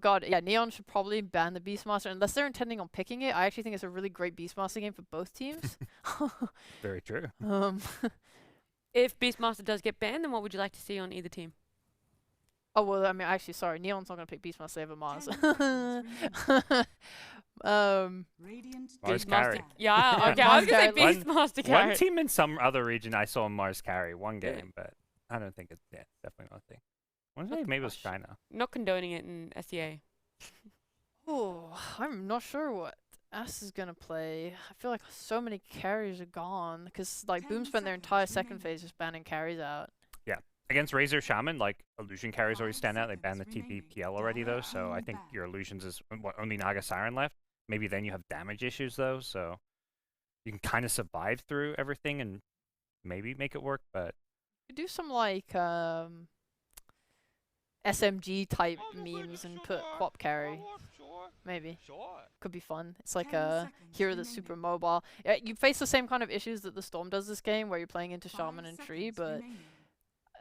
God, yeah, Neon should probably ban the Beastmaster unless they're intending on picking it. I actually think it's a really great Beastmaster game for both teams. Very true. If Beastmaster does get banned, then what would you like to see on either team? Oh, well, I mean, actually, sorry. Neon's not going to pick Beastmaster, they have a Mars. Mars carry. Yeah, okay, I was going to say Beastmaster carry. One team in some other region I saw Mars carry one game, but I don't think it's definitely not a thing. Maybe it was China. Not condoning it in SEA. Oh, I'm not sure what S is going to play. I feel like so many carries are gone because like Boom spent their entire second phase just banning carries out. Yeah. Against Razor Shaman, like illusion carries always stand out. They banned the TPPL already though, so I think your illusions is only Naga Siren left. Maybe then you have damage issues though, so you can kind of survive through everything and maybe make it work, but You could do some like SMG type memes and put Quap carry. Maybe. Could be fun. It's like a hero that's super mobile. Yeah, you face the same kind of issues that the Storm does this game where you're playing into Shaman and Tree, but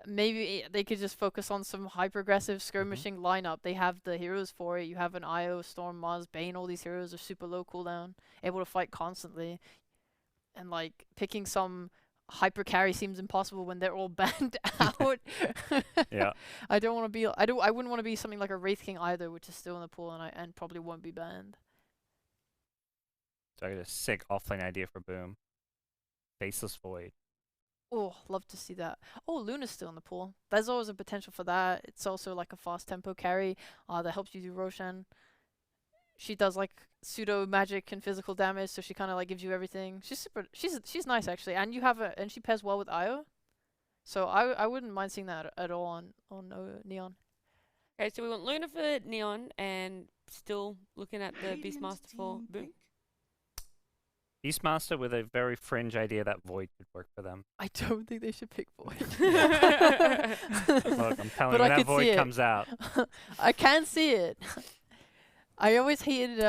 maybe they could just focus on some hyper-aggressive skirmishing lineup. They have the heroes for it. You have an Io, Storm, Maz, Bane. All these heroes are super low cooldown, able to fight constantly. And like picking some hyper carry seems impossible when they're all banned out. yeah. I don't want to be. I wouldn't want to be something like a Wraith King either, which is still in the pool and probably won't be banned. So I got a sick offlane idea for Boom. Faceless Void. Oh, love to see that. Oh, Luna's still in the pool. There's always a potential for that. It's also like a fast tempo carry that helps you do Roshan. She does like pseudo magic and physical damage, so she kind of like gives you everything. She's super. She's nice actually, and you have and she pairs well with Io. So I wouldn't mind seeing that at all on Neon. Okay, so we want Luna for Neon, and still looking at the Beastmaster for Boom. Beastmaster with a very fringe idea that Void could work for them. I don't think they should pick Void. Look, I'm telling you, when that Void comes out. I can see it. I always hated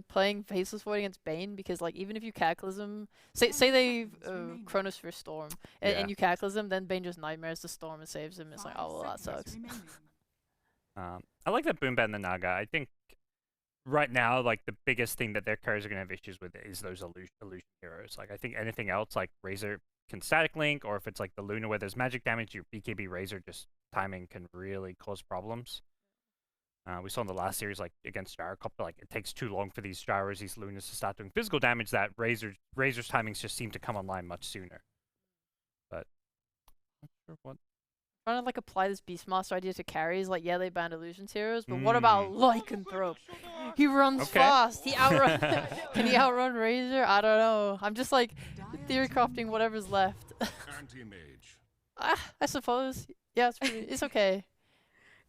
playing Faceless Void against Bane because like even if you Cataclysm, say they Chronosphere Storm and you Cataclysm, then Bane just nightmares the Storm and saves him. It's like, oh well, that sucks. I like that Boom ban the Naga. I think right now, like the biggest thing that their carries are gonna have issues with is those illusion heroes. Like I think anything else, like Razor can static link, or if it's like the Luna where there's magic damage, your BKB Razor just timing can really cause problems. We saw in the last series, like against Gyrocopter, like it takes too long for these Gyros, these Lunas to start doing physical damage. That Razor's timings just seem to come online much sooner. But not sure what. Trying to like apply this Beastmaster idea to carries, like yeah, they banned illusions heroes, but what about Lycanthrope? He runs fast. He outrun. Can he outrun Razor? I don't know. I'm just like theory crafting whatever's left. I suppose. Yeah, it's okay.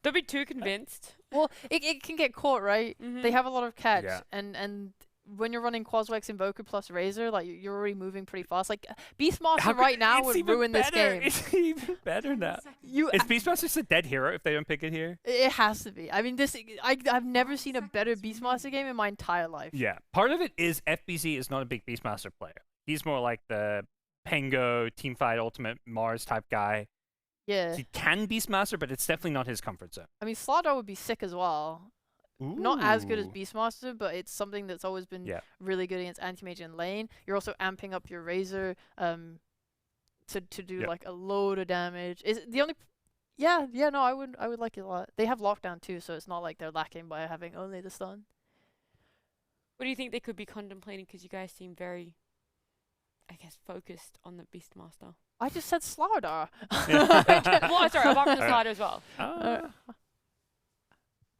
Don't be too convinced. Well, it can get caught, right? They have a lot of catch, Yeah. and when you're running Quaswex Invoker plus Razor, like you're already moving pretty fast. Like Beastmaster right now would ruin this game. It's even better now. Is Beastmaster just a dead hero if they don't pick it here? It has to be. I mean, I've never seen a better Beastmaster game in my entire life. Yeah, part of it is FBZ is not a big Beastmaster player. He's more like the Pango, Teamfight Ultimate Mars type guy. Yeah. He can Beastmaster, but it's definitely not his comfort zone. I mean, Slardar would be sick as well. Ooh. Not as good as Beastmaster, but it's something that's always been really good against Anti-Mage and lane. You're also amping up your Razor to do like a load of damage. Is the only no, I would like it a lot. They have lockdown too, so it's not like they're lacking by having only the stun. What do you think they could be contemplating? Because you guys seem very, I guess, focused on the Beastmaster. I just said Slardar. Well, sorry, I'm on the Slardar as well.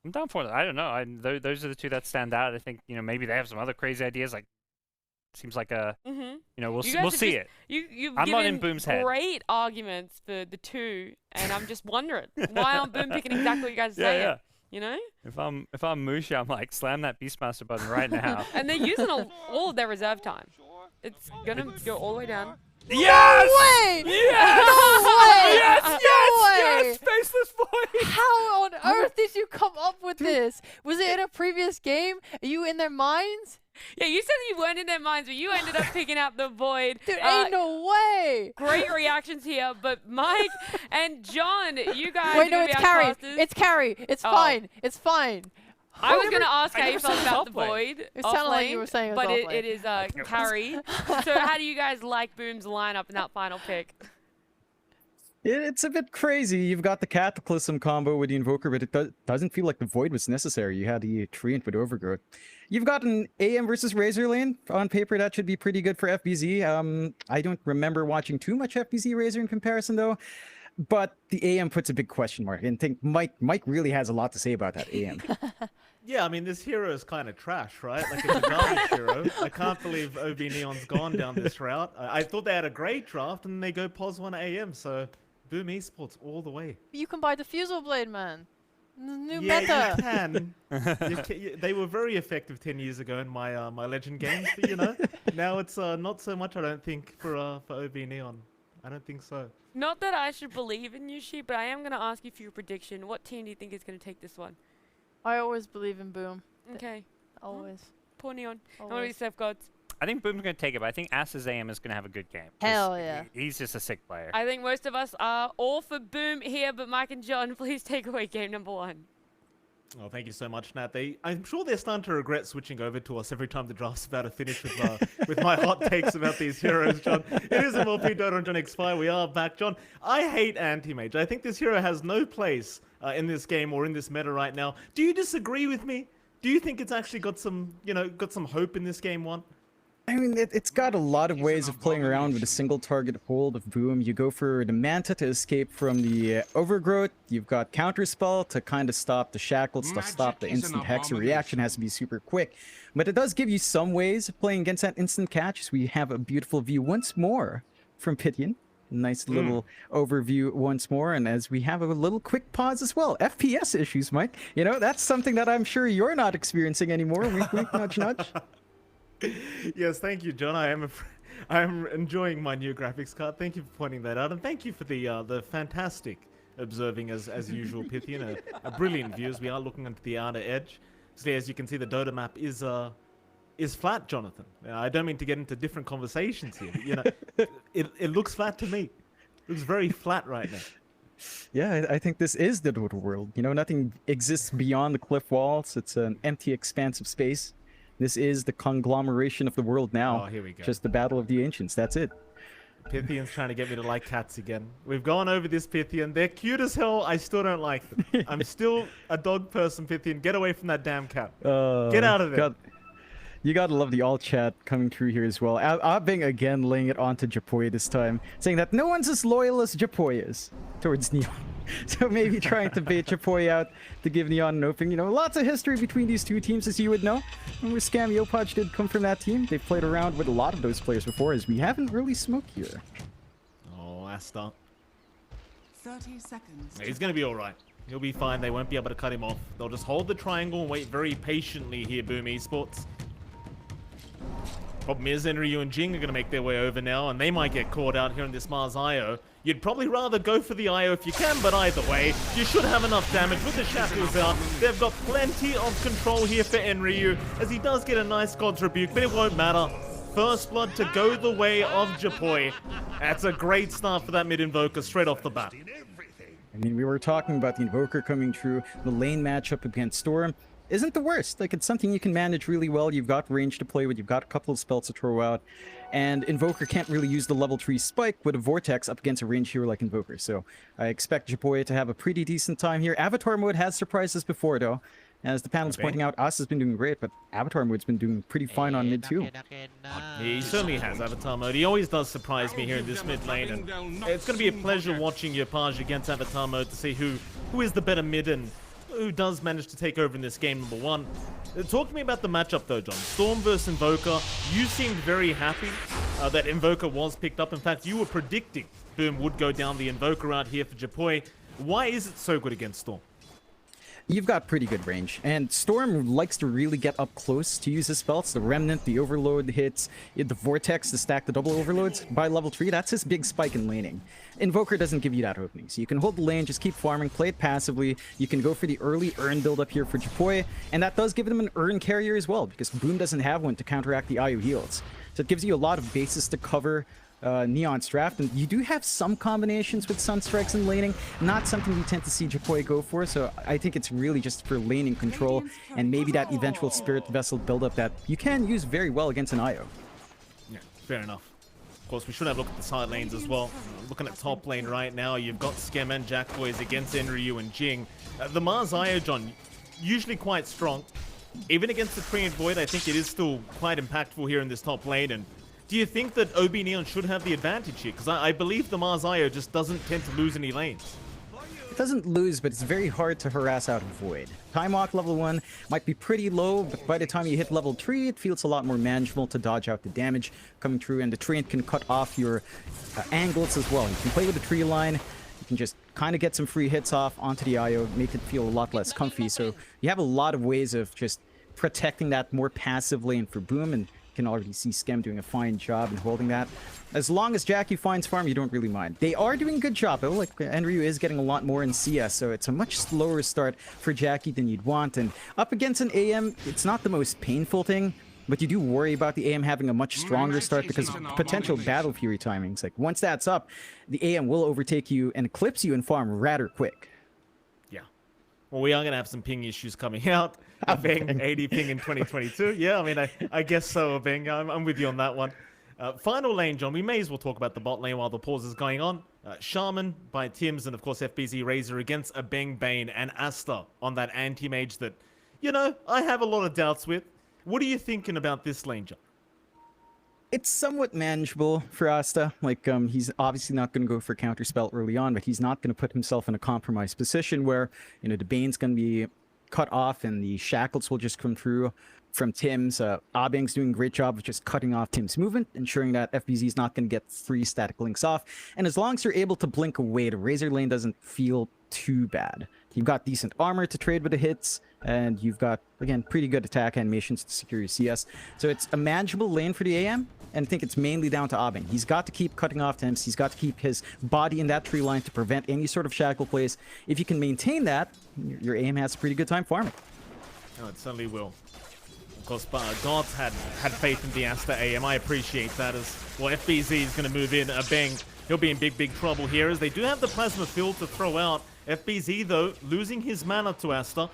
I'm down for it. I don't know. Those are the two that stand out. I think maybe they have some other crazy ideas. Like seems like we'll see it. You've I'm given not in Boom's head. Great arguments for the two, and I'm just wondering why aren't Boom picking exactly what you guys are saying? Yeah. You know? If I'm Musha, I'm like slam that Beastmaster button right now. And they're using all of their reserve time. It's gonna go all the way down. Yes! No way! Yes! No way! Yes! Yes! Faceless Void! How on earth did you come up with this? Was it in a previous game? Are you in their minds? Yeah, you said that you weren't in their minds, but you ended up picking out the Void. Dude, ain't no way! Great reactions here, but Mike and John, you guys Wait, no, it's carry. It's carry. It's fine. It's fine. I was going to ask how you felt about the off lane. Void. It sounded like you were saying it was but off lane. it is carry. So how do you guys like Boom's lineup in that final pick? It's a bit crazy. You've got the Cataclysm combo with the Invoker, but it doesn't feel like the Void was necessary. You had the Treant with Overgrowth. You've got an AM versus Razor lane. On paper, that should be pretty good for FBZ. I don't remember watching too much FBZ Razor in comparison, though. But the AM puts a big question mark. And I think Mike really has a lot to say about that AM. Yeah, I mean, this hero is kind of trash, right? Like, it's a garbage hero. I can't believe OB.Neon's gone down this route. I thought they had a great draft, and they go pos 1 AM, so Boom Esports all the way. You can buy Diffusal Blade, man. New Yeah, meta. you can. They were very effective 10 years ago in my my Legend games, but, you know, now it's not so much, I don't think, for OB.Neon. I don't think so. Not that I should believe in you, Sheep, but I am going to ask you for your prediction. What team do you think is going to take this one? I always believe in Boom. Okay. Always. Poor Neon. How about Always. yourself, Gods? I think Boom's going to take it, but I think Ass's AM is going to have a good game. 'cause Hell yeah. He's just a sick player. I think most of us are all for Boom here, but Mike and John, please take away game number 1. Oh, thank you so much, Nat. I'm sure they're starting to regret switching over to us every time the draft's about to finish with my hot takes about these heroes, John. It is MLP johnxfire. We are back, John. I hate anti-mage. I think this hero has no place in this game or in this meta right now. Do you disagree with me? Do you think it's actually got some, got some hope in this game one? I mean, it's got a lot of ways of playing around with a single target hold of Boom. You go for the Manta to escape from the Overgrowth. You've got Counterspell to kind of stop the Shackles, to stop the instant Hex. The reaction has to be super quick. But it does give you some ways of playing against that instant catch. So we have a beautiful view once more from Pythian. Nice little overview once more. And as we have a little quick pause as well. FPS issues, Mike. You know, that's something that I'm sure you're not experiencing anymore. Wink, wink, nudge, nudge. Yes, thank you, John. I am enjoying my new graphics card. Thank you for pointing that out, and thank you for the fantastic observing as usual, Pythian. A brilliant view as we are looking onto the outer edge. So as you can see, the Dota map is flat, Jonathan. I don't mean to get into different conversations here, but, it looks flat to me. It looks very flat right now. Yeah, I think this is the Dota world. You know, nothing exists beyond the cliff walls. It's an empty expanse of space. This is the conglomeration of the world now. Oh, here we go. Just the battle of the ancients. That's it. Pythian's trying to get me to like cats again. We've gone over this, Pythian. They're cute as hell. I still don't like them. I'm still a dog person, Pythian. Get away from that damn cat. Get out of there. You gotta love the all chat coming through here as well. Abbing again laying it onto Japoy this time, saying that no one's as loyal as Japoy is towards Neon. So maybe trying to bait Japoy out to give Neon an opening. You know, lots of history between these two teams, as you would know. Remember, Scam Yopaj did come from that team. They've played around with a lot of those players before, as we haven't really smoked here. Oh, Asta. 30 seconds. He's going to be all right. He'll be fine. They won't be able to cut him off. They'll just hold the triangle and wait very patiently here, Boom Esports. Problem is, Enryu and Jing are going to make their way over now, and they might get caught out here in this Mars IO. You'd probably rather go for the IO if you can, but either way, you should have enough damage with the Shackles out. They've got plenty of control here for Enryu, as he does get a nice God's Rebuke, but it won't matter. First blood to go the way of Japoy. That's a great start for that mid-invoker straight off the bat. I mean, we were talking about the Invoker coming through. The lane matchup against Storm isn't the worst. Like, it's something you can manage really well. You've got range to play with. You've got a couple of spells to throw out. And Invoker can't really use the level 3 spike with a Vortex up against a range hero like Invoker. So I expect Japoy to have a pretty decent time here. Avatar mode has surprised us before, though. As the panel's pointing out, Us has been doing great, but Avatar mode's been doing pretty fine on mid, too. He certainly has Avatar mode. He always does surprise me here in this mid lane. And it's going to be a pleasure watching Yopaj against Avatar mode to see who is the better mid and who does manage to take over in this game, number one. Talk to me about the matchup, though, John. Storm versus Invoker. You seemed very happy that Invoker was picked up. In fact, you were predicting Boom would go down the Invoker out here for Japoy. Why is it so good against Storm? You've got pretty good range, and Storm likes to really get up close to use his spells. The Remnant, the Overload hits, the Vortex to stack the double overloads. By level 3, that's his big spike in laning. Invoker doesn't give you that opening, so you can hold the lane, just keep farming, play it passively. You can go for the early Urn build up here for Japoy, and that does give them an Urn carrier as well, because Boom doesn't have one to counteract the IO heals. So it gives you a lot of bases to cover Neon's draft, and you do have some combinations with Sunstrikes and laning, not something you tend to see Japoi go for, so I think it's really just for laning control and maybe that eventual Spirit Vessel buildup that you can use very well against an IO. Yeah, fair enough. Of course, we should have a look at the side lanes as well. Looking at top lane right now, you've got Skem and Jack Boys against Enryu and Jing. The Mars IO, John, usually quite strong. Even against the Treant Void, I think it is still quite impactful here in this top lane. And do you think that OB.Neon should have the advantage here? Because I believe the Mars IO just doesn't tend to lose any lanes. It doesn't lose, but it's very hard to harass out of Void. Time Walk level 1 might be pretty low, but by the time you hit level 3, it feels a lot more manageable to dodge out the damage coming through, and the Treant can cut off your angles as well. You can play with the tree line, you can just kind of get some free hits off onto the IO, make it feel a lot less comfy, so you have a lot of ways of just protecting that more passive lane for Boom, and you can already see Skem doing a fine job in holding that. As long as Jackie finds farm, you don't really mind. They are doing a good job, though. Like, Enryu is getting a lot more in CS, so it's a much slower start for Jackie than you'd want. And up against an AM, it's not the most painful thing, but you do worry about the AM having a much stronger start because of potential Battle Fury timings. Like, once that's up, the AM will overtake you and eclipse you in farm rather quick. Yeah. Well, we are going to have some ping issues coming out. Bang, 80 ping in 2022. Yeah, I mean, I guess so, Bang. I'm with you on that one. Final lane, John. We may as well talk about the bot lane while the pause is going on. Shaman by Tims and, of course, FBZ Razor against a Bang Bane and Asta on that anti-mage that, you know, I have a lot of doubts with. What are you thinking about this lane, John? It's somewhat manageable for Asta. Like, he's obviously not going to go for counterspell early on, but he's not going to put himself in a compromised position where, you know, the Bane's going to be cut off and the shackles will just come through from Tim's. Abang's doing a great job of just cutting off Tim's movement, ensuring that FBZ is not going to get 3 static links off. And as long as you're able to blink away, the Razor lane doesn't feel too bad. You've got decent armor to trade with the hits, and you've got, again, pretty good attack animations to secure your CS. So it's a manageable lane for the AM, and I think it's mainly down to Abang. He's got to keep cutting off Tim's. He's got to keep his body in that tree line to prevent any sort of shackle plays. If you can maintain that, your AM has a pretty good time farming. Oh, it certainly will. Of course, Gods had faith in the Asta AM. I appreciate that as well. FBZ is going to move in. Bang, he'll be in big trouble here as they do have the Plasma Field to throw out. FBZ, though, losing his mana to Asta.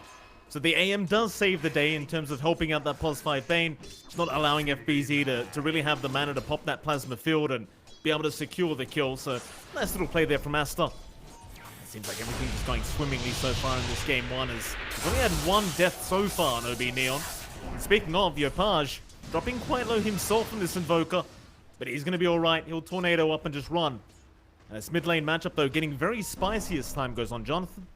So the AM does save the day in terms of helping out that +5 Bane. It's not allowing FBZ to really have the mana to pop that Plasma Field and be able to secure the kill. So nice little play there from Asta. Seems like everything is going swimmingly so far in this game 1 as we've only had 1 death so far on OB.Neon. Speaking of, Yopaj dropping quite low himself from this Invoker, but he's going to be alright. He'll tornado up and just run. And this mid lane matchup, though, getting very spicy as time goes on. Jonathan?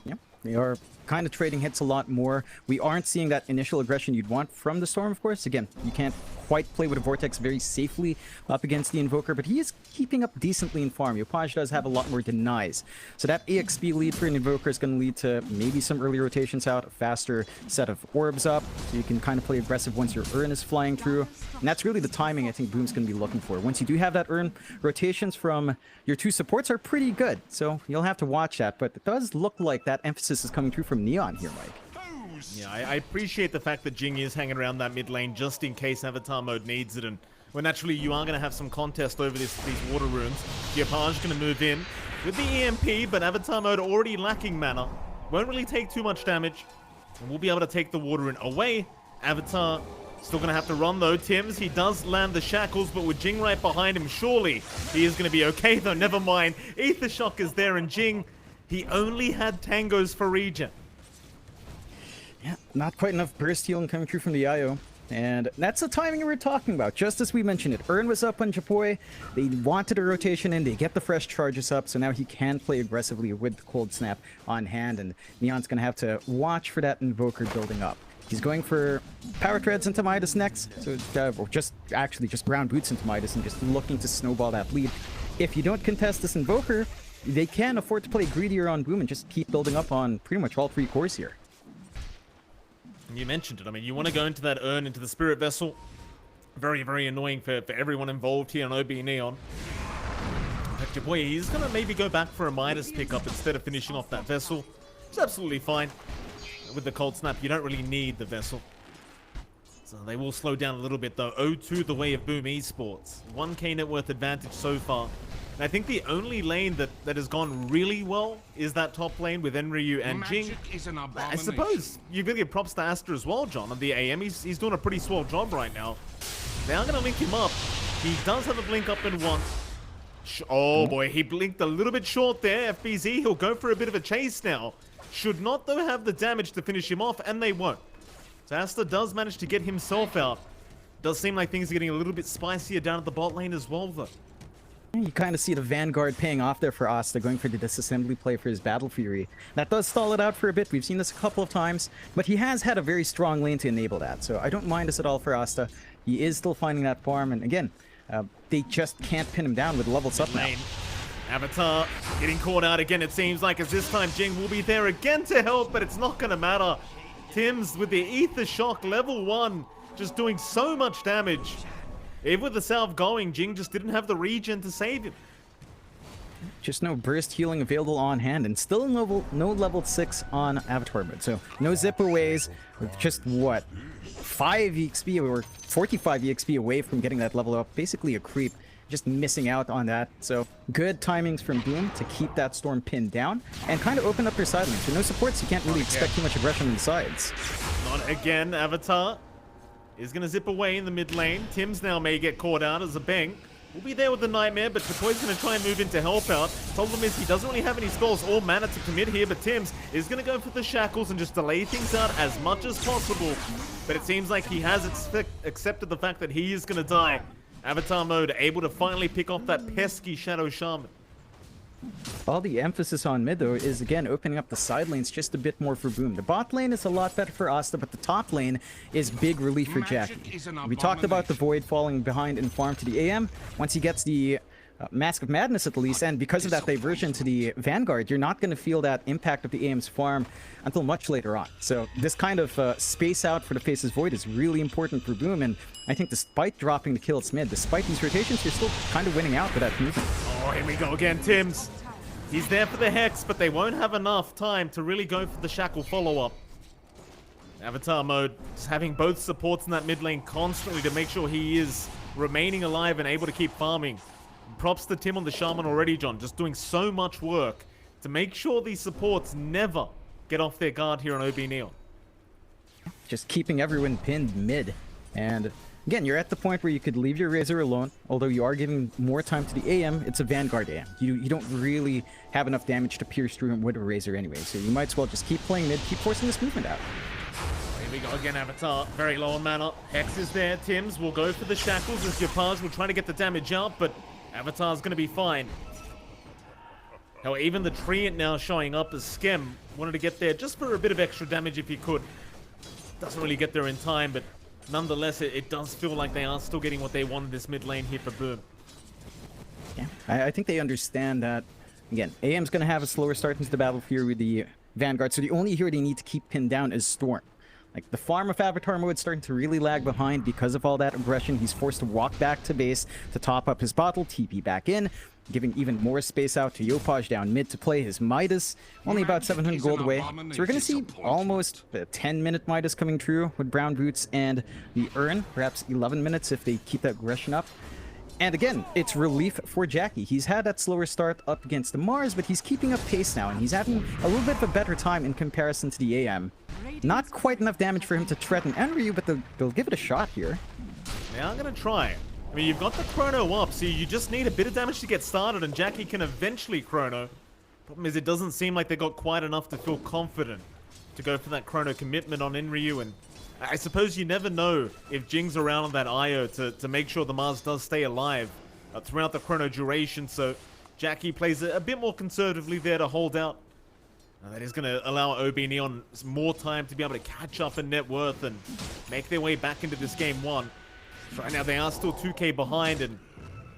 Yep, they are kind of trading hits a lot more. We aren't seeing that initial aggression you'd want from the Storm, of course. Again, you can't quite play with a Vortex very safely up against the Invoker, but he is keeping up decently in farm. Yopaj does have a lot more denies. So that EXP lead for an Invoker is going to lead to maybe some early rotations out, a faster set of orbs up, so you can kind of play aggressive once your Urn is flying through. And that's really the timing I think Boom's going to be looking for. Once you do have that Urn, rotations from your 2 supports are pretty good, so you'll have to watch that. But it does look like that emphasis is coming through from Neon here, Mike. Yeah, I appreciate the fact that Jing is hanging around that mid lane just in case Avatar mode needs it. And well, naturally, you are going to have some contest over these water runes. Yopaj going to move in with the EMP, but Avatar mode already lacking mana. Won't really take too much damage. And we'll be able to take the water rune away. Avatar still going to have to run, though. Tims, he does land the shackles, but with Jing right behind him, surely he is going to be okay, though. Never mind. Aether Shock is there, and Jing, he only had tangos for regen. Yeah, not quite enough burst healing coming through from the IO. And that's the timing we were talking about. Just as we mentioned it, Urn was up on Japoi. They wanted a rotation in. They get the fresh charges up, so now he can play aggressively with the Cold Snap on hand. And Neon's going to have to watch for that Invoker building up. He's going for Power Treads into Midas next. So, or just ground boots into Midas and just looking to snowball that lead. If you don't contest this Invoker, they can afford to play greedier on Boom and just keep building up on pretty much all 3 cores here. You mentioned it. I mean, you want to go into that Urn, into the Spirit Vessel. Very annoying for everyone involved here on OB.Neon. In fact, your boy, he's going to maybe go back for a Midas pickup instead of finishing off that Vessel. It's absolutely fine. With the Cold Snap, you don't really need the Vessel. So they will slow down a little bit though. 0-2 the way of Boom Esports. 1k net worth advantage so far. And I think the only lane that has gone really well is that top lane with Enryu and Jing. I suppose you really give props to Asta as well, John. On the AM, he's doing a pretty swell job right now. They are going to link him up. He does have a blink up in one. Oh boy, he blinked a little bit short there. FBZ, he'll go for a bit of a chase now. Should not though have the damage to finish him off, and they won't. So Asta does manage to get himself out. Does seem like things are getting a little bit spicier down at the bot lane as well though. You kind of see the Vanguard paying off there for Asta, going for the disassembly play for his Battle Fury. That does stall it out for a bit. We've seen this a couple of times, but he has had a very strong lane to enable that. So I don't mind this at all for Asta. He is still finding that farm, and again, they just can't pin him down with levels up now. Avatar getting caught out again, it seems like, as this time Jing will be there again to help, but it's not going to matter. Tims with the Ether Shock, level 1, just doing so much damage. Even with the salve going, Jing just didn't have the regen to save him. Just no burst healing available on hand, and still no level 6 on Avatar mode. So no zip-aways, with just, what, 5 EXP or 45 EXP away from getting that level up. Basically a creep. Just missing out on that. So good timings from Boom to keep that Storm pinned down and kind of open up their side lanes. With no supports, you can't really expect too much aggression on the sides. Not again. Avatar is going to zip away in the mid lane. Tims now may get caught out as a bang. We'll be there with the Nightmare, but Tokoy's going to try and move in to help out. Problem is he doesn't really have any spells or mana to commit here, but Tims is going to go for the shackles and just delay things out as much as possible. But it seems like he has accepted the fact that he is going to die. Avatar mode able to finally pick off that pesky Shadow Shaman. All the emphasis on mid, though, is again opening up the side lanes just a bit more for Boom. The bot lane is a lot better for Asta, but the top lane is big relief for Jackie. We talked about the Void falling behind in farm to the AM. Once he gets the Mask of Madness at the least, and because of that diversion to the Vanguard, you're not going to feel that impact of the AM's farm until much later on. So this kind of space out for the Face's Void is really important for Boom, and I think despite dropping the kills mid, despite these rotations, you're still kind of winning out with that movement. Oh, here we go again, Tims. He's there for the Hex, but they won't have enough time to really go for the Shackle follow-up. Avatar mode, just having both supports in that mid lane constantly to make sure he is remaining alive and able to keep farming. Props to Tim on the Shaman already, John. Just doing so much work to make sure these supports never get off their guard here on OB.Neon. Just keeping everyone pinned mid. And again, you're at the point where you could leave your Razor alone. Although you are giving more time to the AM, it's a Vanguard AM. You don't really have enough damage to pierce through him with a Razor anyway. So you might as well just keep playing mid, keep forcing this movement out. Here we go again, Avatar. Very low on mana. Hex is there. Tims will go for the shackles as Yapaj will try to get the damage out, but Avatar's going to be fine. Now, even the Treant now showing up as Skem wanted to get there just for a bit of extra damage if he could. Doesn't really get there in time, but nonetheless, it does feel like they are still getting what they wanted this mid lane here for Boom. Yeah, I think they understand that. Again, AM's going to have a slower start into the Battle Fury with the Vanguard, so the only hero they need to keep pinned down is Storm. Like, the farm of Avatar mode starting to really lag behind because of all that aggression. He's forced to walk back to base to top up his bottle, TP back in, giving even more space out to Yopaj down mid to play his Midas. Only about 700 gold away. So we're going to see almost a 10-minute Midas coming through with Brown Boots and the Urn. Perhaps 11 minutes if they keep that aggression up. And again, it's relief for Jackie. He's had that slower start up against the Mars, but he's keeping up pace now, and he's having a little bit of a better time in comparison to the AM. Not quite enough damage for him to threaten Enryu, but they'll give it a shot here. They are going to try. I mean, you've got the Chrono up, so you just need a bit of damage to get started, and Jackie can eventually Chrono. Problem is, it doesn't seem like they got quite enough to feel confident to go for that Chrono commitment on Enryu, and I suppose you never know if Jing's around on that IO to make sure the Mars does stay alive throughout the Chrono duration, so Jackie plays a bit more conservatively there to hold out. That is going to allow OB.Neon more time to be able to catch up in net worth and make their way back into this game one. So right now they are still 2k behind, and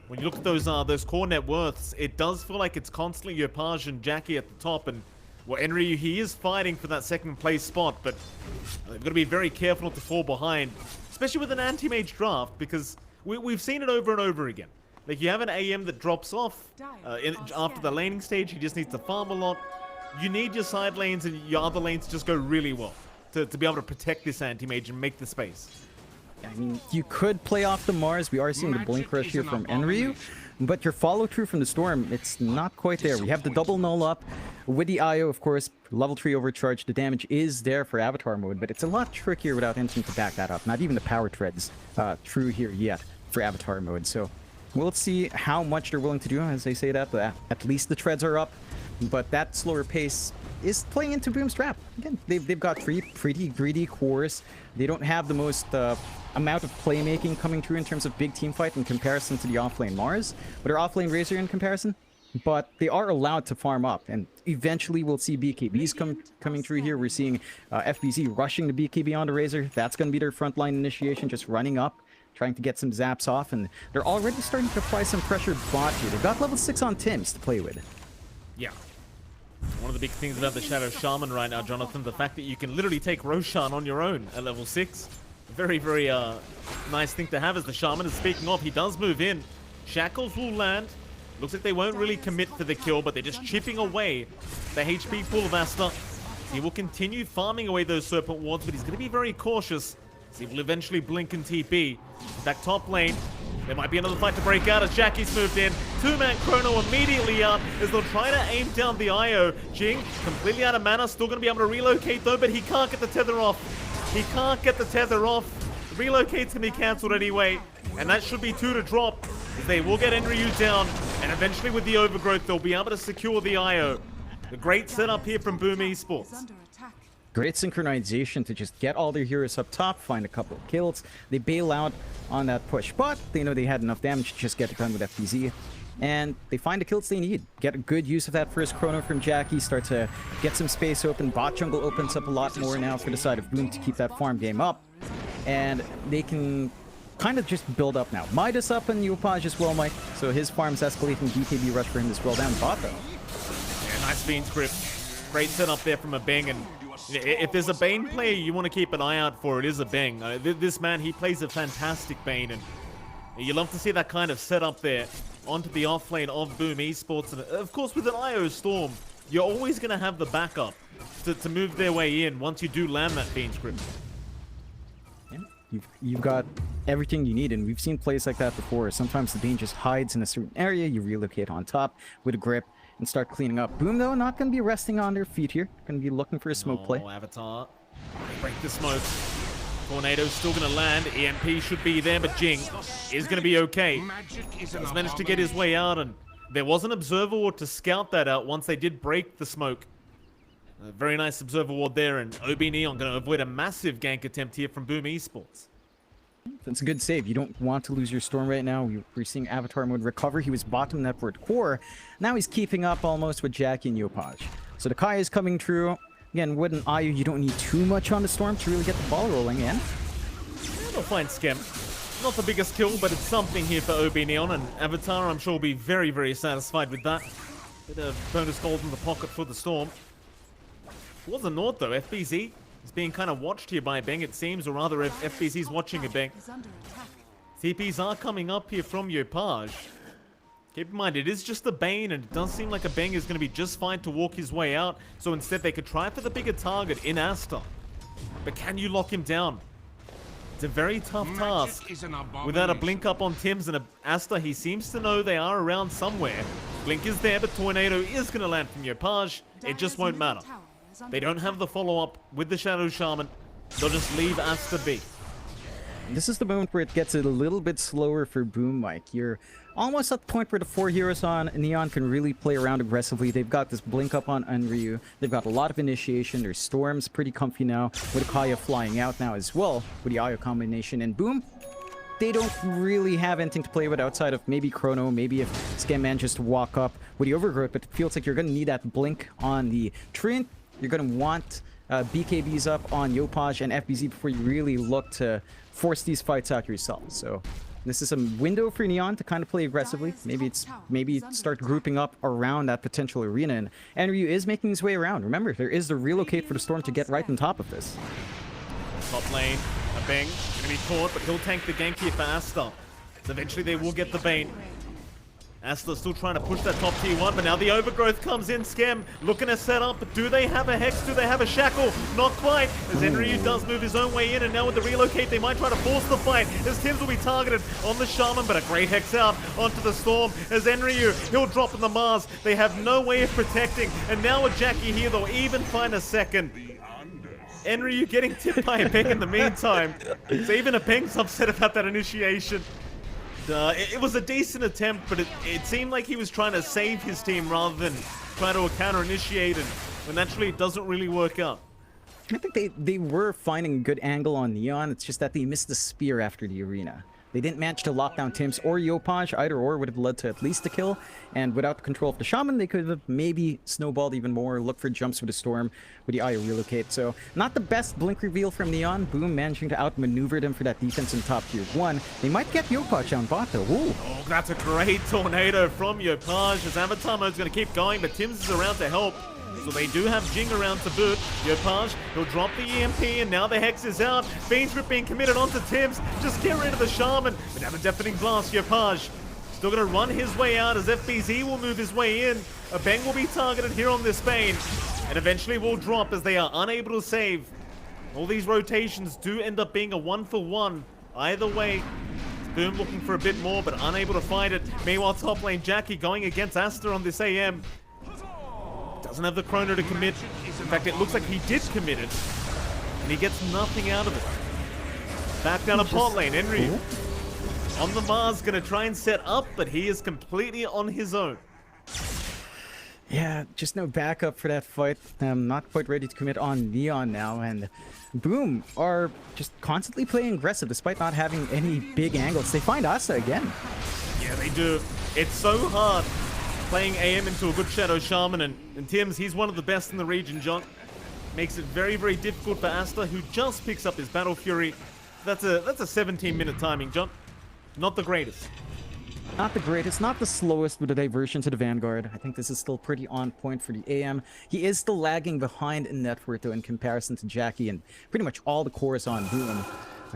when you look at those core net worths, it does feel like it's constantly Yopaj and Jackie at the top, and well, Enryu, he is fighting for that second place spot, but they've got to be very careful not to fall behind, especially with an anti-mage draft, because we've seen it over and over again. Like, you have an AM that drops off after the laning stage, he just needs to farm a lot. You need your side lanes and your other lanes to just go really well to be able to protect this anti-mage and make the space. I mean, you could play off the Mars. We are seeing the Blink Rush here from Enryu. But your follow-through from the Storm, it's not quite there. We have the double null up. With the IO, of course, level 3 overcharge. The damage is there for Avatar mode, but it's a lot trickier without anything to back that up. Not even the power treads true here yet for Avatar mode. So we'll see how much they're willing to do as they say that. But at least the treads are up. But that slower pace is playing into Boom's trap. Again, they've got 3 pretty greedy cores. They don't have the most amount of playmaking coming through in terms of big team fight in comparison to the offlane Mars, but our offlane Razor in comparison. But they are allowed to farm up, and eventually we'll see BKBs coming through here. We're seeing FBZ rushing the BKB onto Razor. That's going to be their frontline initiation, just running up, trying to get some zaps off, and they're already starting to apply some pressure bot here. They've got level 6 on Tims to play with. Yeah. One of the big things about the Shadow Shaman right now, Jonathan, the fact that you can literally take Roshan on your own at level 6. Very, very nice thing to have as the Shaman is speaking of. He does move in. Shackles will land. Looks like they won't really commit for the kill, but they're just chipping away the HP pool of Asta. He will continue farming away those Serpent Wards, but he's going to be very cautious. He will eventually blink and TP. Back top lane. There might be another fight to break out as Jackie's moved in. 2-man Chrono immediately up as they'll try to aim down the IO. Jing, completely out of mana, still going to be able to relocate though, but he can't get the tether off. He can't get the tether off. The relocate's going to be cancelled anyway, and that should be 2 to drop. As they will get Enryu down, and eventually with the overgrowth, they'll be able to secure the IO. A great setup here from Boom Esports. Great synchronization to just get all their heroes up top, find a couple of kills. They bail out on that push, but they know they had enough damage to just get it done with FPZ. And they find the kills they need. Get a good use of that first Chrono from Jackie, start to get some space open. Bot jungle opens up a lot more now for the side of Boom to keep that farm game up. And they can kind of just build up now. Midas up and Yopaj as well, Mike. So his farm's escalating. BKB rush for him as well down bot though. Yeah, nice Bane script. Great setup there from a Bang, and if there's a Bane player you want to keep an eye out for, it is a Bang. This man, he plays a fantastic Bane, and you love to see that kind of setup there onto the offlane of Boom Esports. And of course, with an IO Storm, you're always going to have the backup to move their way in once you do land that Bane script. Yeah, you've got everything you need, and we've seen plays like that before. Sometimes the Bane just hides in a certain area, you relocate on top with a grip and start cleaning up. Boom, though, not going to be resting on their feet here. Going to be looking for a smoke play. Avatar. They break the smoke. Tornado's still going to land. EMP should be there, but Jing is going to be okay. He's managed to get his way out, and there was an Observer Ward to scout that out once they did break the smoke. A very nice Observer Ward there, and OB.Neon going to avoid a massive gank attempt here from Boom Esports. That's a good save. You don't want to lose your Storm right now. We're seeing Avatar mode recover. He was bottom network core. Now he's keeping up almost with Jackie and Yopaj. So the Kai is coming through. Again, with an IU, you don't need too much on the Storm to really get the ball rolling in. They'll find Schem. Not the biggest kill, but it's something here for OB.Neon, and Avatar, I'm sure, will be very, very satisfied with that. Bit of bonus gold in the pocket for the Storm. Towards the north, though, FBZ is being kind of watched here by Bang, it seems, or rather, if FBZ's watching a Bang. TPs are coming up here from Yopaj. Keep in mind, it is just a Bane, and it does seem like a Bang is going to be just fine to walk his way out. So instead, they could try for the bigger target in Asta. But can you lock him down? It's a very tough task. Without a blink up on Tims and a Asta, he seems to know they are around somewhere. Blink is there, but Tornado is going to land from Yopaj. It just won't matter. They don't have the follow-up with the Shadow Shaman. They'll just leave Asta be. This is the moment where it gets a little bit slower for Boom, Mike. You're almost at the point where the 4 heroes on Neon can really play around aggressively. They've got this blink up on Enryu. They've got a lot of initiation. Their Storm's pretty comfy now, with Kaya flying out now as well, with the Ayo combination. And Boom, they don't really have anything to play with outside of maybe Chrono, maybe if Scam manages to walk up with the Overgrowth, but it feels like you're going to need that blink on the Trin. You're going to want BKBs up on Yopaj and FBZ before you really look to force these fights out yourself. So this is a window for Neon to kind of play aggressively. Maybe start grouping up around that potential arena. And Enryu is making his way around. Remember, there is the relocate for the Storm to get right on top of this. Top lane, a Bang, gonna be caught, but he'll tank the gank here for Asta. So eventually they will get the Bane. Asta still trying to push that top tier 1, but now the overgrowth comes in. Scam looking to set up. Do they have a Hex? Do they have a Shackle? Not quite, as Enryu does move his own way in, and now with the relocate, they might try to force the fight, as Tims will be targeted on the Shaman, but a great Hex out onto the Storm, as Enryu, he'll drop in the Mars. They have no way of protecting, and now with Jackie here, they'll even find a second. Enryu getting tipped by a Peng in the meantime, so even a Peng's upset about that initiation. It was a decent attempt, but it seemed like he was trying to save his team rather than try to counter-initiate, and when naturally it doesn't really work out. I think they were finding a good angle on Neon. It's just that they missed the spear after the arena. They didn't manage to lock down Tims or Yopaj. Either or would have led to at least a kill. And without the control of the Shaman, they could have maybe snowballed even more, look for jumps with the Storm, with the Eye relocate. So not the best blink reveal from Neon. Boom managing to outmaneuver them for that defense in top tier 1. They might get Yopaj on bot though. Ooh. Oh, that's a great tornado from Yopaj, as Avatar mode's going to keep going, but Tims is around to help. So they do have Jing around to boot. Yopaj, he'll drop the EMP, and now the Hex is out. Fiend's Grip being committed onto Tims. Just get rid of the Shaman. But have a deafening blast. Yopaj still going to run his way out, as FBZ will move his way in. A Bang will be targeted here on this Bane, and eventually will drop as they are unable to save. All these rotations do end up being a 1-for-1. Either way, Boom looking for a bit more, but unable to find it. Meanwhile, top lane Jackie going against Asta on this AM. Doesn't have the chrono to commit. In fact, it looks like he did commit it, and he gets nothing out of it. Back down a bot lane, Enryu on the Mars, gonna try and set up, but he is completely on his own. Yeah, just no backup for that fight. Not quite ready to commit on Neon now, and Boom are just constantly playing aggressive despite not having any big angles. They find Asta again. Yeah, they do. It's so hard playing AM into a good Shadow Shaman, and Tims, he's one of the best in the region, John. Makes it very, very difficult for Asta, who just picks up his Battle Fury. That's a 17-minute timing, John. Not the greatest. Not the greatest, not the slowest with the diversion to the Vanguard. I think this is still pretty on point for the AM. He is still lagging behind in net worth, though, in comparison to Jackie and pretty much all the cores on Boom.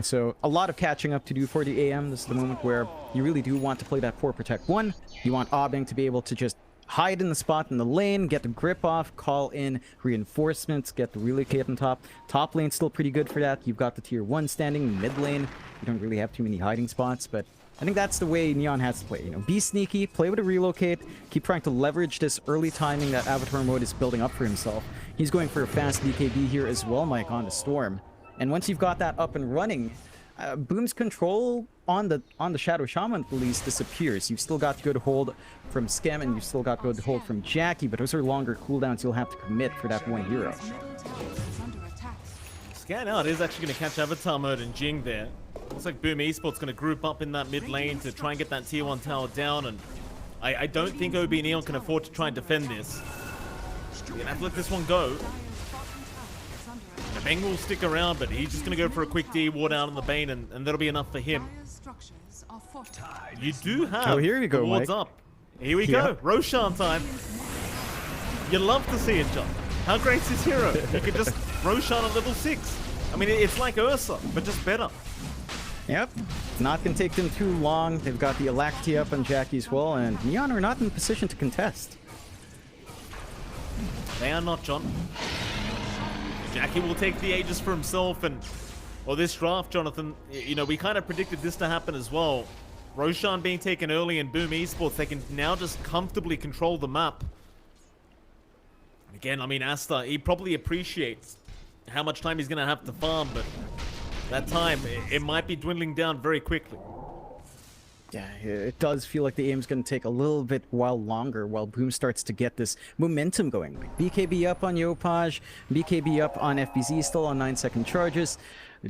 So a lot of catching up to do for the AM. This is the moment where you really do want to play that 4 Protect 1. You want Obeng to be able to just hide in the spot in the lane, get the grip off, call in reinforcements, get the relocate on top. Top lane still pretty good for that. You've got the tier 1 standing, mid lane. You don't really have too many hiding spots, but I think that's the way Neon has to play. You know, be sneaky, play with a relocate, keep trying to leverage this early timing that Avatar mode is building up for himself. He's going for a fast BKB here as well, Mike, on the Storm. And once you've got that up and running, Boom's control on the Shadow Shaman at least disappears. You've still got good hold from Scam, and you've still got good hold from Jackie, but those are longer cooldowns you'll have to commit for that one hero. Scan out is actually going to catch Avatar mode and Jing there. Looks like Boom Esports going to group up in that mid lane to try and get that tier 1 tower down, and I don't think OB.Neon can afford to try and defend this. You're going to have to let this one go. The Beng will stick around, but he's just going to go for a quick D ward out on the Bane, and that'll be enough for him. You do have here you go, wards Mike. up. Here we go. Roshan time. You love to see it, John. How great is his hero? He could just Roshan at level 6. I mean, it's like Ursa, but just better. Yep. Not going to take them too long. They've got the Alacti up on Jackie as well, and Neon are not in position to contest. They are not, John. Jackie will take the Aegis for himself, and well, this draft, Jonathan, you know, we kind of predicted this to happen as well. Roshan being taken early in Boom Esports, they can now just comfortably control the map. Again, I mean, Asta, he probably appreciates how much time he's going to have to farm, but that time, it might be dwindling down very quickly. Yeah, it does feel like the aim's going to take a little bit while longer while Boom starts to get this momentum going. Like BKB up on Yopaj, BKB up on FBZ, still on 9-second charges.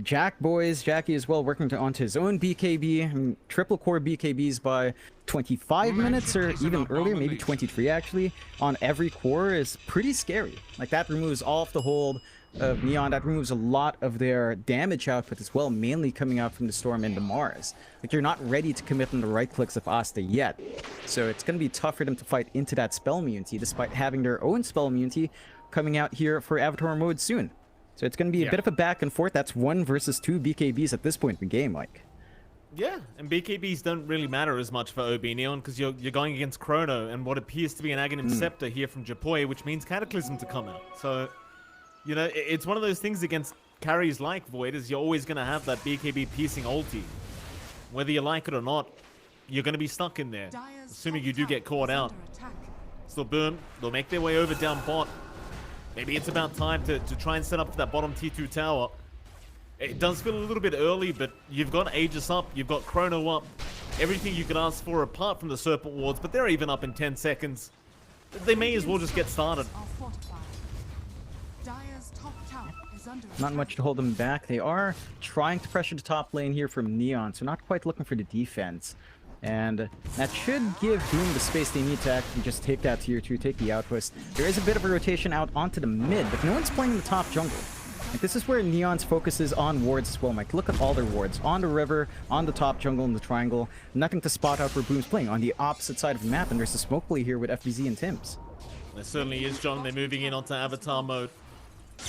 Jackie as well working onto his own BKB. I mean, triple core BKBs by 25 minutes or even earlier, maybe 23 actually, on every core is pretty scary. Like that removes all of the hold of Neon, that removes a lot of their damage output as well, mainly coming out from the Storm and the Mars. Like you're not ready to commit on the right clicks of Asta yet, so it's going to be tough for them to fight into that spell immunity despite having their own spell immunity coming out here for Avatar mode soon. So it's going to be a bit of a back and forth. That's 1 versus 2 BKBs at this point in the game, Mike. Yeah, and BKBs don't really matter as much for OB.Neon because you're going against Chrono and what appears to be an Aghanim Scepter here from Japoi, which means Cataclysm to come out. So, you know, it's one of those things against carries like Void is you're always going to have that BKB piercing ulti. Whether you like it or not, you're going to be stuck in there, assuming you do get caught out. So boom, they'll make their way over down bot. Maybe it's about time to try and set up for that bottom T2 tower. It does feel a little bit early, but you've got Aegis up, you've got Chrono up. Everything you can ask for apart from the Serpent Wards, but they're even up in 10 seconds. They may as well just get started. Not much to hold them back. They are trying to pressure the top lane here from Neon, so not quite looking for the defense. And that should give Boom the space they need to actually just take that tier 2, take the outpost. There is a bit of a rotation out onto the mid, but no one's playing the top jungle. Like, this is where Neon's focus is on wards as well, Mike. Look at all their wards. On the river, on the top jungle, in the triangle. Nothing to spot out where Boom's playing. On the opposite side of the map, and there's a smoke play here with FBZ and Tims. There certainly is, John. They're moving in onto Avatar mode.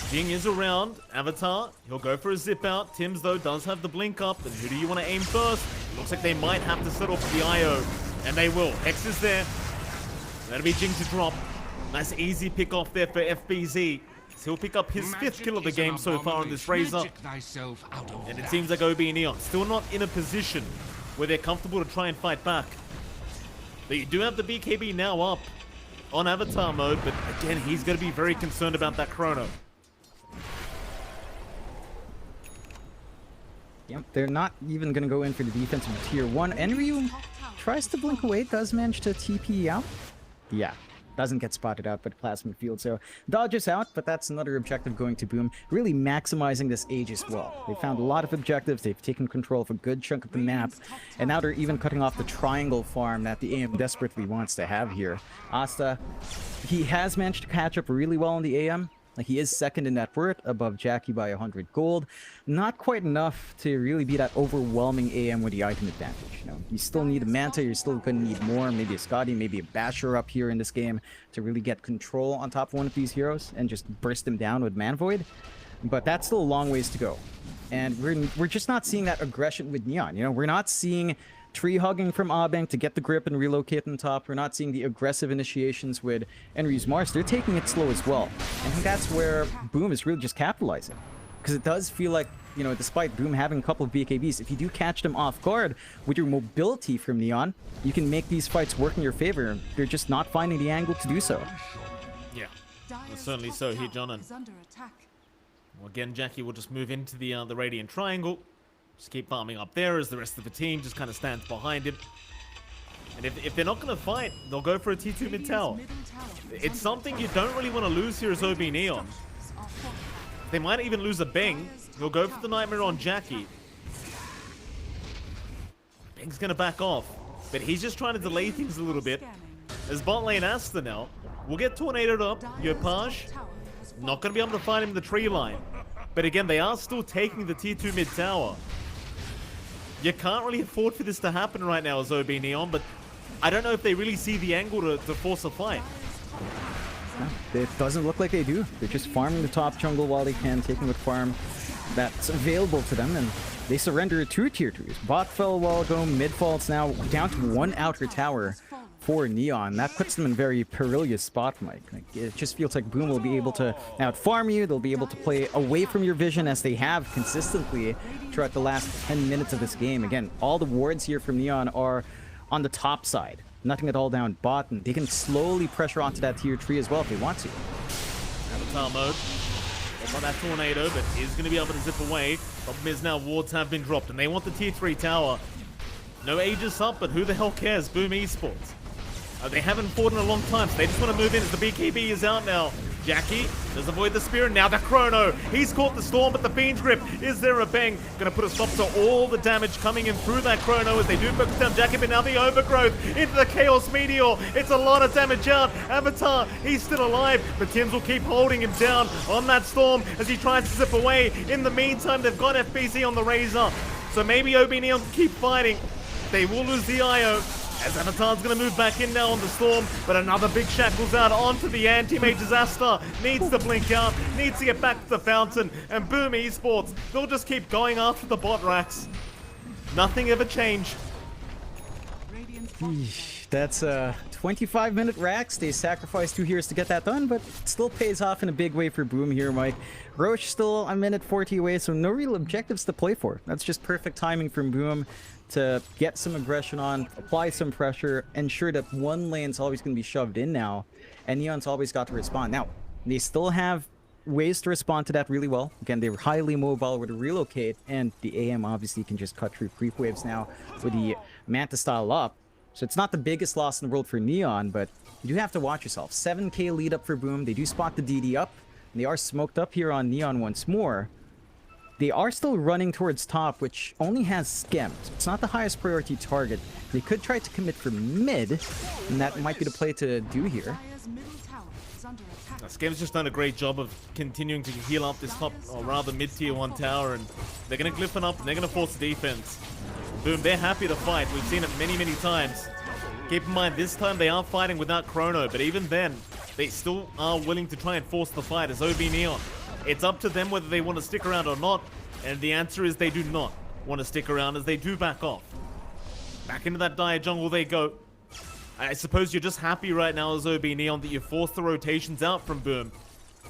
Jing is around. Avatar, he'll go for a zip out. Tims, though, does have the blink up. And who do you want to aim first? Looks like they might have to settle for the IO. And they will. Hex is there. That'll be Jing to drop. Nice easy pick off there for FBZ. He'll pick up his 5th kill of the game so far on this Razor. And it seems like OB.Neon still not in a position where they're comfortable to try and fight back. But you do have the BKB now up on Avatar mode, but again, he's going to be very concerned about that Chrono. Yep, they're not even going to go in for the defensive tier 1. Enryu tries to blink away, does manage to TP out. Yeah. Doesn't get spotted out by the Plasma Field, so dodges out, but that's another objective going to Boom, really maximizing this age as well. They found a lot of objectives, they've taken control of a good chunk of the map, and now they're even cutting off the triangle farm that the AM desperately wants to have here. Asta, he has managed to catch up really well in the AM. Like, he is second in that worth, above Jackie by 100 gold. Not quite enough to really be that overwhelming AM with the item advantage. You know, you still need a Manta, you're still going to need more. Maybe a Scotty, maybe a Basher up here in this game to really get control on top of one of these heroes and just burst them down with Man Void. But that's still a long ways to go. And we're just not seeing that aggression with Neon. You know, we're not seeing tree hugging from Abeng to get the grip and relocate on top. We're not seeing the aggressive initiations with Enryu's Mars. They're taking it slow as well. I think that's where Boom is really just capitalizing. Because it does feel like, you know, despite Boom having a couple of BKBs, if you do catch them off guard with your mobility from Neon, you can make these fights work in your favor. They're just not finding the angle to do so. Yeah, well, certainly so here, John. And well, again, Jackie will just move into the Radiant Triangle. Just keep farming up there as the rest of the team just kind of stands behind him. And if they're not going to fight, they'll go for a T2 mid tower. It's something you don't really want to lose here as OB.Neon. They might even lose a Beng. He'll go for the Nightmare on Jackie. Beng's going to back off. But he's just trying to delay things a little bit. As bot lane Asta now, we'll get tornadoed up. Yopaj, not going to be able to find him in the tree line. But again, they are still taking the T2 mid tower. You can't really afford for this to happen right now as OB.Neon, but I don't know if they really see the angle to force a fight. It doesn't look like they do. They're just farming the top jungle while they can, taking what farm that's available to them, and they surrender 2 tier 2s. Bot fell a while ago, mid falls now, down to 1 outer tower for Neon. That puts them in a very perilous spot, Mike. Like, it just feels like Boom will be able to now farm you. They'll be able to play away from your vision as they have consistently throughout the last 10 minutes of this game. Again, all the wards here from Neon are on the top side. Nothing at all down bot, and they can slowly pressure onto that tier 3 as well if they want to. Avatar mode. Got that tornado, but is going to be able to zip away. Problem is now wards have been dropped, and they want the tier 3 tower. No Aegis up, but who the hell cares? Boom Esports. They haven't fought in a long time, so they just want to move in as the BKB is out now. Jackie does avoid the spear, and now the Chrono. He's caught the storm, but the Fiend's Grip. Is there a Bang? Gonna put a stop to all the damage coming in through that Chrono as they do focus down Jackie, but now the Overgrowth into the Chaos Meteor. It's a lot of damage out. Avatar, he's still alive, but Tims will keep holding him down on that storm as he tries to zip away. In the meantime, they've got FBC on the Razor, so maybe OB.Neon can keep fighting. They will lose the IO. As Avatar's going to move back in now on the Storm, but another big Shackles out onto the anti-mages. Asta needs to blink out, needs to get back to the fountain, and Boom Esports, they'll just keep going after the bot racks. Nothing ever changed. That's 25-minute racks. They sacrificed 2 heroes to get that done, but it still pays off in a big way for Boom here, Mike. Roche still a minute 40 away, so no real objectives to play for. That's just perfect timing from Boom to get some aggression on, apply some pressure, ensure that one lane's always going to be shoved in now, and Neon's always got to respond. Now, they still have ways to respond to that really well. Again, they're highly mobile with a relocate, and the AM obviously can just cut through creep waves now with the Manta style up. So it's not the biggest loss in the world for Neon, but you do have to watch yourself. 7k lead up for Boom. They do spot the DD up. And they are smoked up here on Neon once more. They are still running towards top, which only has Schem. It's not the highest priority target. They could try to commit for mid, and that might be the play to do here. Schem's just done a great job of continuing to heal up this top, or rather mid-tier 1 tower, and they're going to glyph up, and they're going to force the defense. Boom, they're happy to fight. We've seen it many, many times. Keep in mind, this time they are fighting without Chrono, but even then, they still are willing to try and force the fight as OB.Neon. It's up to them whether they want to stick around or not, and the answer is they do not want to stick around as they do back off. Back into that dire jungle they go. I suppose you're just happy right now as OB.Neon that you forced the rotations out from Boom.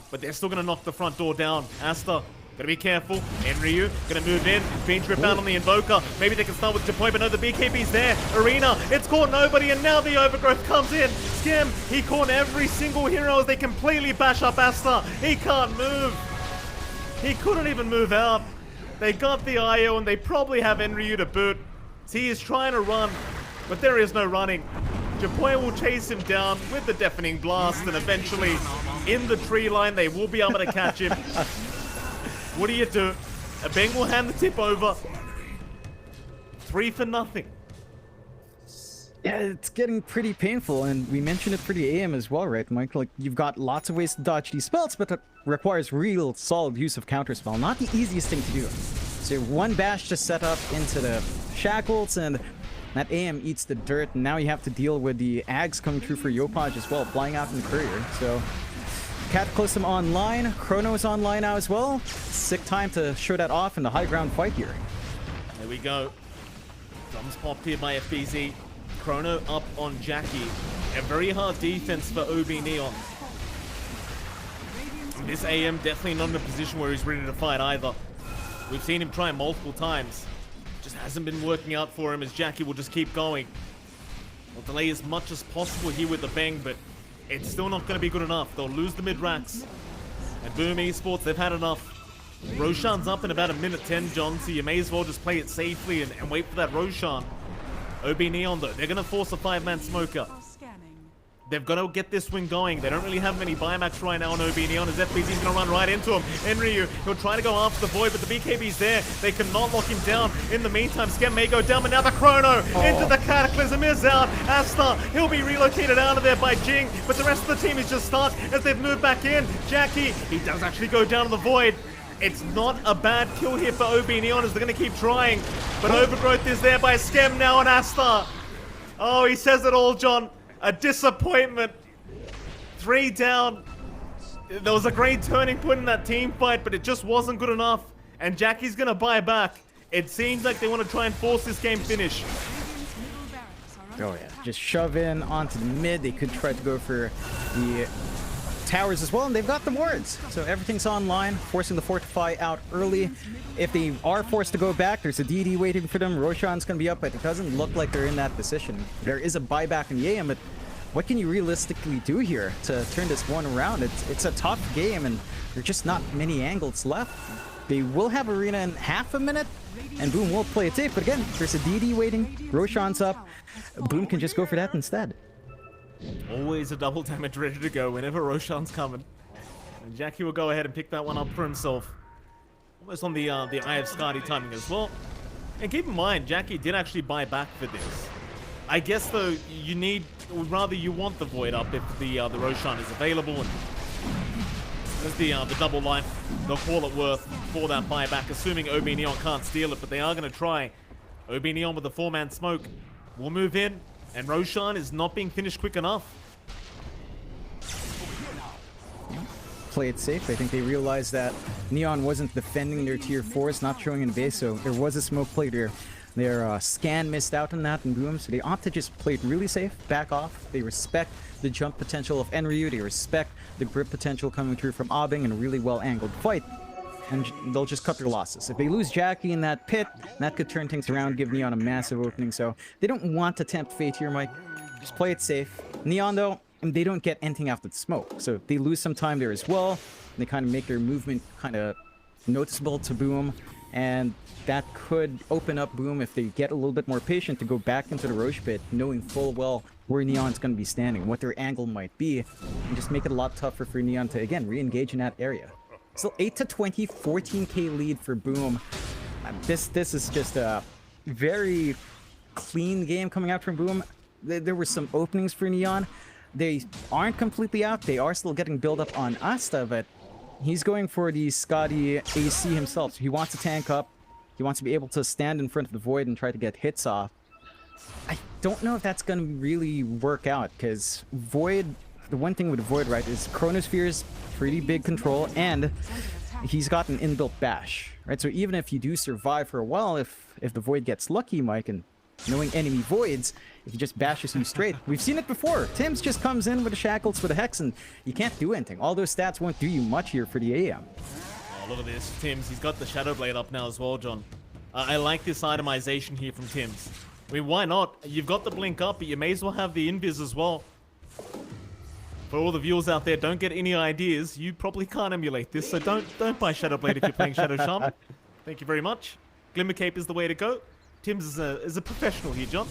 But they're still going to knock the front door down. Asta, gotta be careful. Enryu, gonna move in. Being tripped out on the Invoker. Maybe they can start with Japoy, but no, the BKB's there. Arena, it's caught nobody, and now the Overgrowth comes in. Skim, he caught every single hero as they completely bash up Asta. He can't move. He couldn't even move out. They got the IO, and they probably have Enryu to boot. So he is trying to run, but there is no running. Japoy will chase him down with the Deafening Blast, and eventually, in the tree line, they will be able to catch him. What do you do? A Bang will hand the tip over. 3 for nothing. Yeah, it's getting pretty painful, and we mentioned it for the AM as well, right, Mike? Like, you've got lots of ways to dodge these spells, but it requires real solid use of counterspell. Not the easiest thing to do. So one bash to set up into the shackles, and that AM eats the dirt, and now you have to deal with the Ags coming through for Yopaj as well, flying out in the courier. So Cataclysm online, Chrono is online now as well. Sick time to show that off in the high ground fight here. There we go. Drums popped here by FBZ. Chrono up on Jackie. A very hard defense for OB.Neon. This AM definitely not in a position where he's ready to fight either. We've seen him try multiple times. Just hasn't been working out for him as Jackie will just keep going. We'll delay as much as possible here with the Bang, but it's still not going to be good enough. They'll lose the mid-racks. And Boom Esports, they've had enough. Roshan's up in about 1:10, John, so you may as well just play it safely and wait for that Roshan. OB.Neon, though, they're going to force a 5-man smoker. They've got to get this wing going. They don't really have many buybacks right now on OB.Neon as FBZ's going to run right into him. Enryu, he'll try to go after the Void, but the BKB's there. They cannot lock him down. In the meantime, Skem may go down, but now the Chrono into the Cataclysm is out. Asta, he'll be relocated out of there by Jing, but the rest of the team is just stuck as they've moved back in. Jackie, he does actually go down to the Void. It's not a bad kill here for OB.Neon as they're going to keep trying, but Overgrowth is there by Skem now and Asta. Oh, he says it all, John. A disappointment. 3 down. There was a great turning point in that team fight, but it just wasn't good enough. And Jackie's gonna buy back. It seems like they want to try and force this game finish. Oh yeah, just shove in onto the mid. They could try to go for the towers as well, and they've got the wards. So everything's online, forcing the Fortify out early. If they are forced to go back, there's a DD waiting for them. Roshan's going to be up, but it doesn't look like they're in that position. There is a buyback in the AM, but what can you realistically do here to turn this one around? It's a tough game, and there's just not many angles left. They will have Arena in half a minute, and Boom will play it safe. But again, there's a DD waiting. Roshan's up. Boom can just go for that instead. Always a double damage ready to go whenever Roshan's coming. And Jackie will go ahead and pick that one up for himself. Almost on the Eye of Skadi timing as well. And keep in mind, Jackie did actually buy back for this. I guess though, you need, or rather you want the Void up if the Roshan is available. And there's the double life. They'll call it worth for that buyback, assuming OB.Neon can't steal it, but they are going to try. OB.Neon with the 4-man smoke will move in. And Roshan is not being finished quick enough. Play it safe. I think they realized that Neon wasn't defending their tier 4s, not showing in base, so there was a smoke play there Their scan missed out on that in Boom, so they opt to just play it really safe, back off. They respect the jump potential of Enryu, they respect the grip potential coming through from Abing in a really well-angled fight, and they'll just cut their losses. If they lose Jackie in that pit, that could turn things around, give Neon a massive opening, so they don't want to tempt fate here, Mike. Just play it safe. Neon, though, they don't get anything after the smoke, so they lose some time there as well. They kind of make their movement kind of noticeable to Boom, and that could open up Boom if they get a little bit more patient to go back into the Roche pit, knowing full well where Neon's going to be standing, what their angle might be, and just make it a lot tougher for Neon to, again, re-engage in that area. So 8-20, 14k lead for Boom. This is just a very clean game coming out from Boom. There were some openings for Neon. They aren't completely out. They are still getting build up on Asta, but he's going for the Scotty AC himself. So he wants to tank up. He wants to be able to stand in front of the Void and try to get hits off. I don't know if that's going to really work out, because Void, the one thing with Void, right, is Chronosphere's pretty big control, and he's got an inbuilt bash, right? So even if you do survive for a while, if the Void gets lucky, Mike, and knowing enemy Voids, if he just bashes you straight, we've seen it before. Tims just comes in with the Shackles, with a Hex, and you can't do anything. All those stats won't do you much here for the AM. Oh, look at this. Tims, he's got the Shadow Blade up now as well, John. I like this itemization here from Tims. I mean, why not? You've got the blink up, but you may as well have the invis as well. For all the viewers out there, don't get any ideas. You probably can't emulate this, so don't buy Shadow Blade if you're playing Shadow Shaman. Thank you very much. Glimmer Cape is the way to go. Tims is a professional here, John.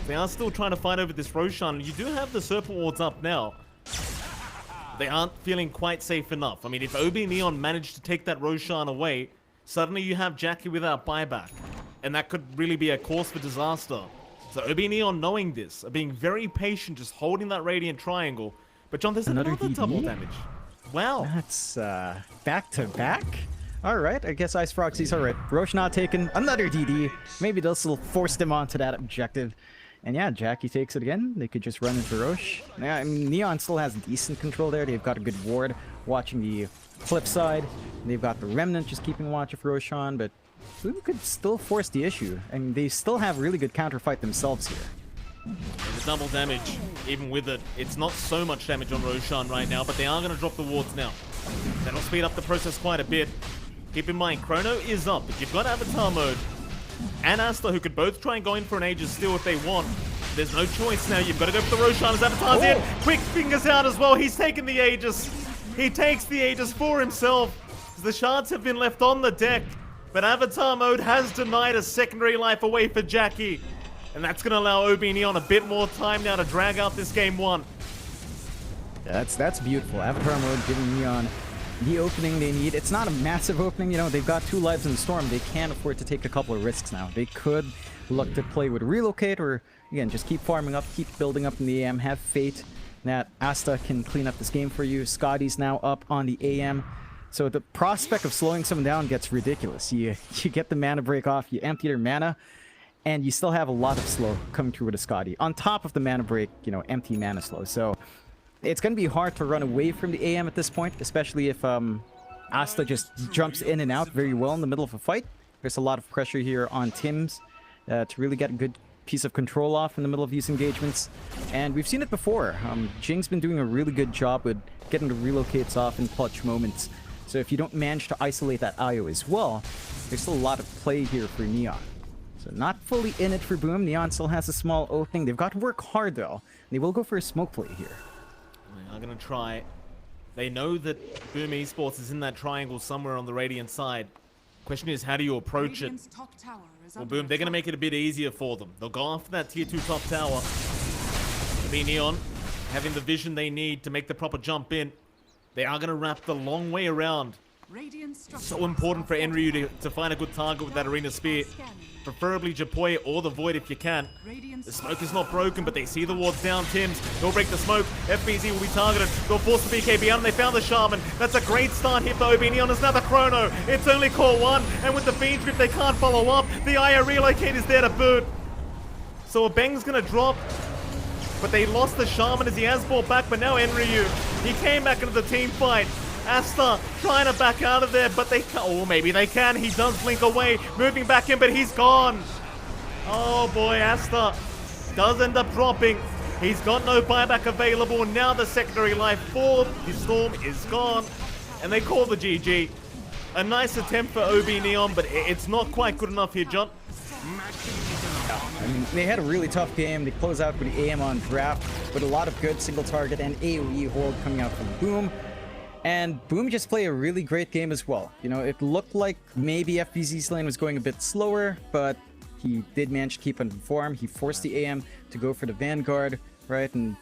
They are still trying to fight over this Roshan. You do have the Serpent Wards up now. They aren't feeling quite safe enough. I mean, if OB.Neon managed to take that Roshan away, suddenly you have Jackie without buyback. And that could really be a cause for disaster. So OB.Neon knowing this, are being very patient, just holding that Radiant Triangle. But John, there's another double damage. Wow. That's back to back? Alright, I guess Ice Froxy's alright. Roche not taken another DD. Maybe this will force them onto that objective. And yeah, Jackie takes it again. They could just run into Roche. Yeah, I mean, Neon still has decent control there. They've got a good ward watching the flip side. They've got the Remnant just keeping watch of Roshan, but Boom could still force the issue. And they still have really good counterfight themselves here. And the double damage, even with it, it's not so much damage on Roshan right now, but they are going to drop the wards now. That'll speed up the process quite a bit. Keep in mind, Chrono is up, but you've got Avatar mode and Asta, who could both try and go in for an Aegis still if they want. There's no choice now. You've got to go for the Roshan as Avatar's in. Quick fingers out as well. He's taken the Aegis. He takes the Aegis for himself. The shards have been left on the deck, but Avatar mode has denied a secondary life away for Jackie. And that's going to allow OB.Neon a bit more time now to drag out this game one. Yeah, that's beautiful. Avatar mode giving Neon the opening they need. It's not a massive opening, you know, they've got 2 lives in the storm. They can't afford to take a couple of risks now. They could look to play with Relocate, or again, just keep farming up, keep building up in the AM, have faith that Asta can clean up this game for you. Scotty's now up on the AM. So the prospect of slowing someone down gets ridiculous. You get the mana break off, you empty their mana, and you still have a lot of slow coming through with a Scotty. On top of the mana break, you know, empty mana slow. So it's going to be hard to run away from the AM at this point, especially if Asta just jumps in and out very well in the middle of a fight. There's a lot of pressure here on Tims to really get a good piece of control off in the middle of these engagements. And we've seen it before. Jing's been doing a really good job with getting the relocates off in clutch moments. So if you don't manage to isolate that IO as well, there's still a lot of play here for Neon. So not fully in it for Boom. Neon still has a small opening. They've got to work hard though. They will go for a smoke play here. They are going to try. They know that Boom Esports is in that triangle somewhere on the Radiant side. Question is, how do you approach it? Well, Boom, they're going to make it a bit easier for them. They'll go after that tier 2 top tower. Neon having the vision they need to make the proper jump in. They are going to wrap the long way around. So important for Enryu to find a good target with that Arena Spear. Preferably Japoy or the Void if you can. The smoke is not broken, but they see the wards down. Tims, they'll break the smoke. FBZ will be targeted. They'll force the BKB out, and they found the Shaman. That's a great start here for OB.Neon. There's another Chrono. It's only core 1, and with the Fiend Grip, they can't follow up. The IO relocate is there to boot. So a Bang's going to drop. But they lost the Shaman as he has brought back, but now Enryu, he came back into the team fight. Asta trying to back out of there, but they can't. Or maybe they can. He does blink away, moving back in, but he's gone. Oh boy, Asta does end up dropping. He's got no buyback available. Now the secondary life for the Storm is gone. And they call the GG. A nice attempt for OB.Neon, but it's not quite good enough here, John. I mean, they had a really tough game. They close out with the AM on draft with a lot of good single target and AoE hold coming out from Boom. And Boom just played a really great game as well. You know, it looked like maybe FBZ's lane was going a bit slower, but he did manage to keep on form. He forced the AM to go for the Vanguard, right? And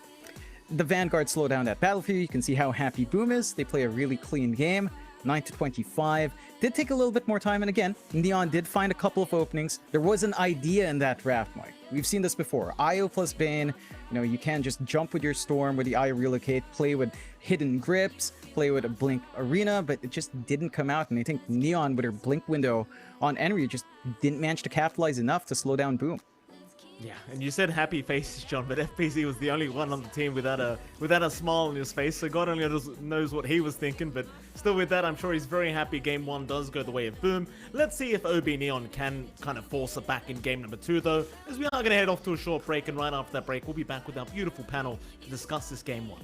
the Vanguard slowed down that battlefield. You can see how happy Boom is. They play a really clean game. 9-25. Did take a little bit more time, and again, Neon did find a couple of openings. There was an idea in that draft, Mike. We've seen this before. IO plus Bane, you know, you can just jump with your Storm with the IO relocate, play with hidden grips, play with a Blink Arena, but it just didn't come out, and I think Neon with her Blink window on Enry just didn't manage to capitalize enough to slow down Boom. Yeah, and you said happy faces, John, but FPZ was the only one on the team without a smile on his face, so God only knows what he was thinking, but still with that, I'm sure he's very happy Game 1 does go the way of Boom. Let's see if OB.Neon can kind of force it back in Game number 2, though, as we are going to head off to a short break, and right after that break, we'll be back with our beautiful panel to discuss this Game 1.